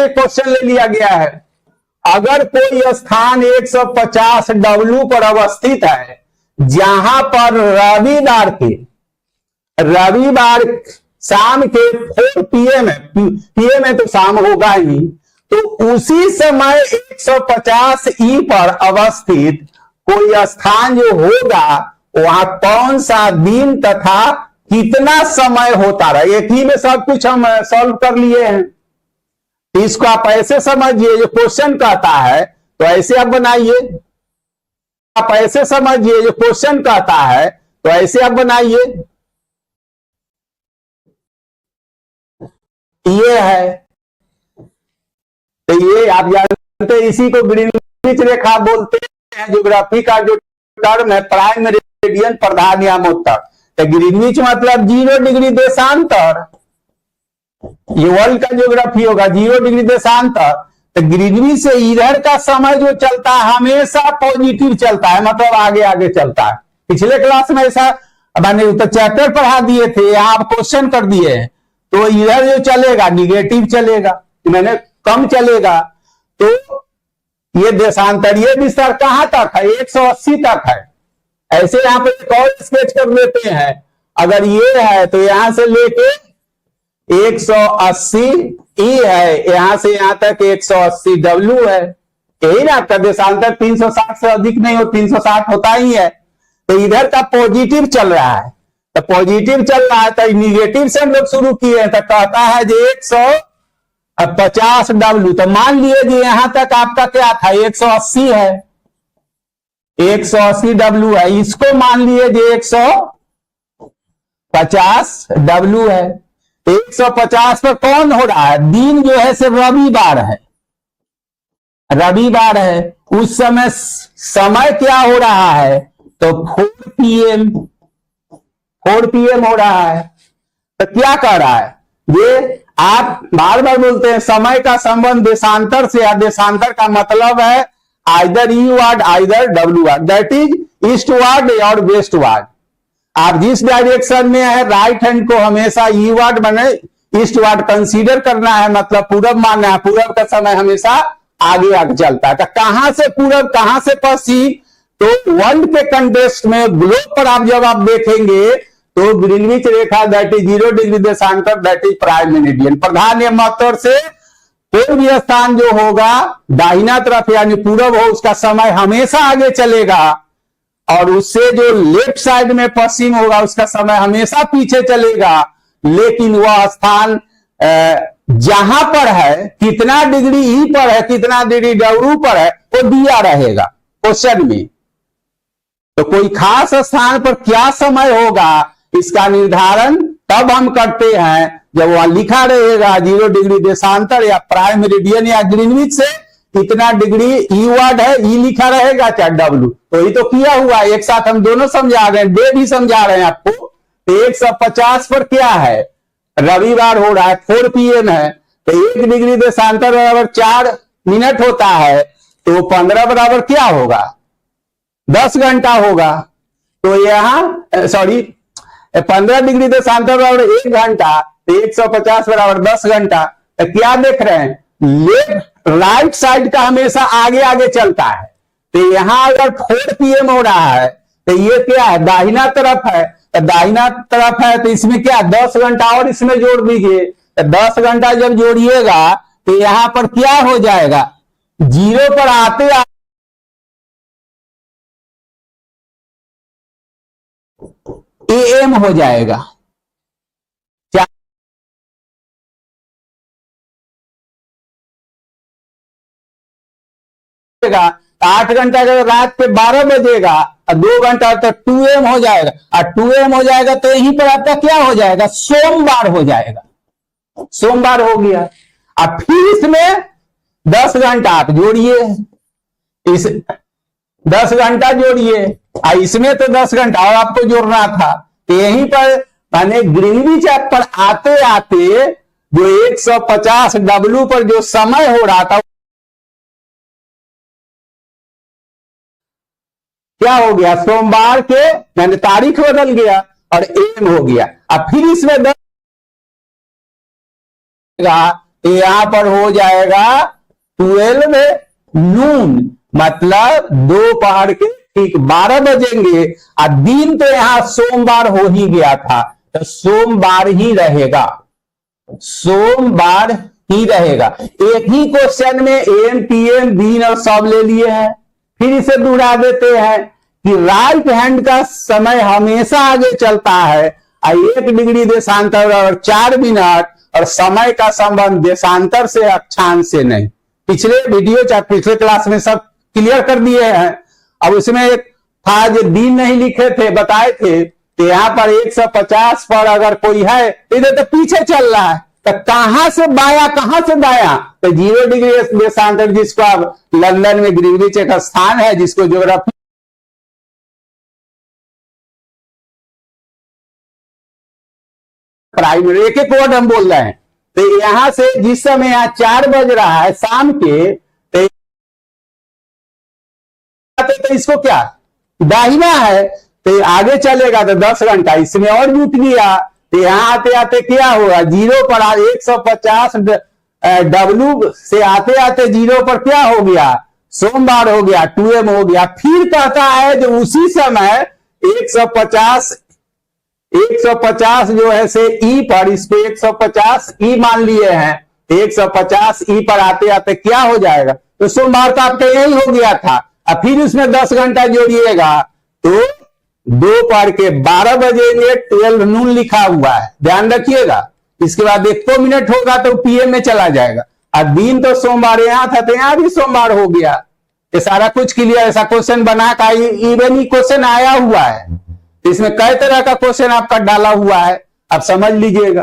एक क्वेश्चन ले लिया गया है, अगर कोई स्थान 150 डब्ल्यू पर अवस्थित है, जहां पर रविवार शाम के 4 PM है, PM है तो शाम होगा ही, तो उसी समय 150 ई पर अवस्थित कोई स्थान जो होगा वहां कौन सा दिन तथा कितना समय होता रहा। एक ही में सब कुछ हम सॉल्व कर लिए हैं। इसको आप ऐसे समझिए, जो क्वेश्चन कहता है तो ऐसे आप बनाइए, आप ऐसे समझिए, जो क्वेश्चन कहता है तो ऐसे आप बनाइए। ये है, तो ये आप जानते हैं, इसी को ग्रीनविच रेखा बोलते हैं। ज्योग्राफी का जो टर्म है प्राइम मेरिडियन, प्रधान्यामोत्तर, तो ग्रीनविच मतलब 0 डिग्री देशांतर। ये वर्ल्ड का ज्योग्राफी होगा, 0 डिग्री देशांतर। तो ग्रीनविच से इधर का समय जो चलता है हमेशा पॉजिटिव चलता है, मतलब आगे आगे चलता है। पिछले क्लास में ऐसा मैंने तो चैप्टर पढ़ा दिए थे, आप क्वेश्चन कर दिए, तो इधर जो चलेगा निगेटिव चलेगा, मैंने कम चलेगा। तो ये देशांतरीय विस्तार कहां तक है? 180 तक है। ऐसे यहां पे एक और स्केच कर लेते हैं। अगर ये है तो यहां से लेके 180 ई है, यहां से यहां तक 180 डब्ल्यू है। यही ना आपका देशांतर 360 से अधिक नहीं हो, 360 होता ही है। तो इधर का पॉजिटिव चल रहा है, तो पॉजिटिव चल रहा है, तो निगेटिव से हम लोग शुरू किए हैं। तो कहता है जो 150 डब्ल्यू, तो मान लिए कि यहां तक आपका क्या था, 180 है, 180 डब्ल्यू है। इसको मान लिए जो 150 डब्ल्यू है। 150 पर कौन हो रहा है? दिन जो है सिर्फ रविवार है, रविवार है। उस समय क्या हो रहा है? तो 4 PM हो रहा है। तो क्या कह रहा है ये? आप बार बार बोलते हैं समय का संबंध देशांतर से, या देशांतर का मतलब है either eastward either W R, that is eastward और वेस्टवार्ड। आप जिस डायरेक्शन में है राइट हैंड को हमेशा ईवार्ड बने ईस्टवार्ड कंसीडर करना है, मतलब पूरब मानना है। पूरब का समय हमेशा आगे आगे चलता है। तो कहां से पूरब कहां से पश्चिम? तो वर्ल्ड के कंटेक्स्ट में ग्लोब पर आप जब आप देखेंगे तो Greenwich Rekha that is 0 degree देशांतर, दैट इज प्राइम मेरिडियन। प्रधान्यामोत्तर से कोई भी स्थान जो होगा दाहिना तरफ यानी पूरब हो, उसका समय हमेशा आगे चलेगा, और उससे जो लेफ्ट साइड में पश्चिम होगा उसका समय हमेशा पीछे चलेगा। लेकिन वह स्थान जहां पर है, कितना डिग्री ई पर है, कितना डिग्री डब्ल्यू पर है, वो दिया रहेगा क्वेश्चन में। तो कोई खास स्थान पर क्या समय होगा, इसका निर्धारण तब हम करते हैं जब वहां लिखा रहेगा 0 डिग्री देशांतर या प्राइम मेरिडियन या ग्रीनविच से इतना डिग्री ईवार्ड है, ई लिखा रहेगा चाहे डब्ल्यू। तो ये तो किया हुआ है, एक साथ हम दोनों समझा रहे हैं, डे भी समझा रहे हैं आपको। 150 पर क्या है? रविवार हो रहा है, 4 PM है, तो 1 डिग्री देशांतर बराबर 4 मिनट होता है, तो 15 बराबर क्या होगा? 10 घंटा होगा। तो यहां सॉरी 15 डिग्री देशांतर बराबर 1 घंटा, तो 150 बराबर 10 घंटा। तो क्या देख रहे हैं? लेफ्ट राइट साइड का हमेशा आगे आगे चलता है। तो यहां अगर 4 PM हो रहा है तो ये क्या है? दाहिना तरफ है। तो दाहिना तरफ है तो इसमें क्या 10 घंटा और इसमें जोड़ दीजिए। तो 10 घंटा जब जोड़िएगा तो यहां पर क्या हो जाएगा? 0 पर आते AM हो जाएगा। 8 घंटा जब रात के 12 बजेगा और 2 घंटा तो 2M हो जाएगा, और 2M हो जाएगा तो यहीं पर आपका क्या हो जाएगा? सोमवार हो जाएगा। सोमवार हो गया। अब फिर इसमें 10 घंटा आप जोड़िए, इस 10 घंटा जोड़िए, और इसमें तो 10 घंटा और आपको जोड़ना था। तो यहीं पर मैंने ग्रीनविच पर आते आते जो 150 डब्ल्यू पर जो समय हो रहा था क्या हो गया? सोमवार के मैंने तारीख बदल गया और AM हो गया। अब फिर इसमें 10 तो यहां पर हो जाएगा 12 नून, मतलब दोपहर के ठीक 12 बजेंगे। और दिन तो यहां सोमवार हो ही गया था, तो सोमवार ही रहेगा, सोमवार ही रहेगा। एक ही क्वेश्चन में एम पीएम दिन और सब ले लिए हैं। फिर इसे दोहरा देते हैं कि राइट हैंड का समय हमेशा आगे चलता है, 1 डिग्री देशांतर और 4 मिनट, और समय का संबंध देशांतर से अक्षांश से नहीं। पिछले वीडियो चाहे पिछले क्लास में सब क्लियर कर दिए हैं। अब उसमें एक था जो दिन नहीं लिखे थे, बताए थे कि यहां पर 150 पर अगर कोई है, इधर तो पीछे चल रहा है, तो कहां से बाया कहां से दाया, तो 0 डिग्री देशांतर, जिसको अब लंदन में ग्रीनविच एक स्थान है जिसको ज्योग्राफी प्राइमरी एक एक वर्ड हम बोल रहे हैं। तो यहां से जिस समय यहां 4 बज रहा है शाम के, तो इसको क्या दाहिना है, तो आगे चलेगा तो 10 घंटा, इसमें और जुट गया। तो यहां आते आते क्या होगा, 0 पर 150 डब्ल्यू से आते आते 0 पर क्या हो गया, सोमवार हो गया, 2m हो गया। फिर कहता है जो उसी समय 150 जो है से ई पर, इसको 150 ई मान लिए हैं, 150 ई पर आते आते क्या हो जाएगा, तो सोमवार तो आपका यही हो गया था। अब फिर उसमें 10 घंटा जोड़िएगा तो दोपहर के 12 बजेंगे, 12 नून लिखा हुआ है, ध्यान रखिएगा। इसके बाद 1 मिनट होगा तो पीएम में चला जाएगा। और दिन तो सोमवार यहां था, तो यहां भी सोमवार हो गया। ये सारा कुछ क्लियर, ऐसा क्वेश्चन बना का इवन ही क्वेश्चन आया हुआ है, इसमें कई तरह का क्वेश्चन आपका डाला हुआ है, आप समझ लीजिएगा।